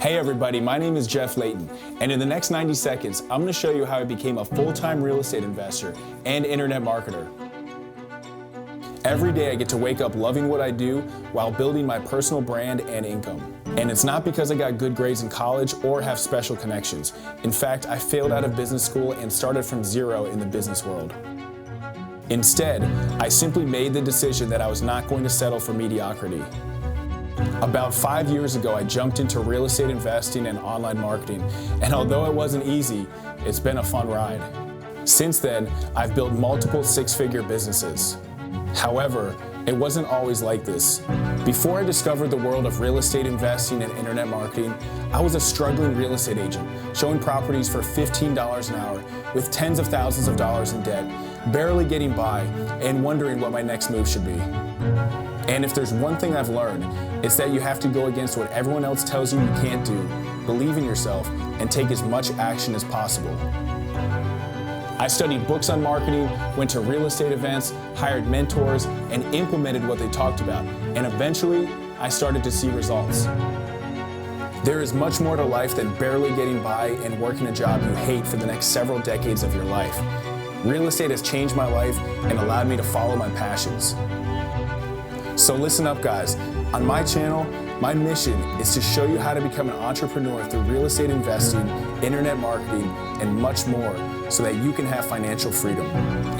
Hey everybody, my name is Jeff Layton, and in the next 90 seconds, I'm going to show you how I became a full-time real estate investor and internet marketer. Every day I get to wake up loving what I do while building my personal brand and income. And it's not because I got good grades in college or have special connections. In fact, I failed out of business school and started from zero in the business world. Instead, I simply made the decision that I was not going to settle for mediocrity. About 5 years ago, I jumped into real estate investing and online marketing, and although it wasn't easy, it's been a fun ride. Since then, I've built multiple six-figure businesses. However, it wasn't always like this. Before I discovered the world of real estate investing and internet marketing, I was a struggling real estate agent, showing properties for $15 an hour with tens of thousands of dollars in debt, barely getting by, and wondering what my next move should be. And if there's one thing I've learned, it's that you have to go against what everyone else tells you can't do, believe in yourself, and take as much action as possible. I studied books on marketing, went to real estate events, hired mentors, and implemented what they talked about. And eventually, I started to see results. There is much more to life than barely getting by and working a job you hate for the next several decades of your life. Real estate has changed my life and allowed me to follow my passions. So listen up, guys. On my channel, my mission is to show you how to become an entrepreneur through real estate investing, internet marketing, and much more so that you can have financial freedom.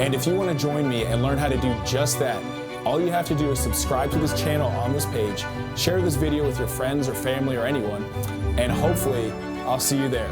And if you want to join me and learn how to do just that, all you have to do is subscribe to this channel on this page, share this video with your friends or family or anyone, and hopefully I'll see you there.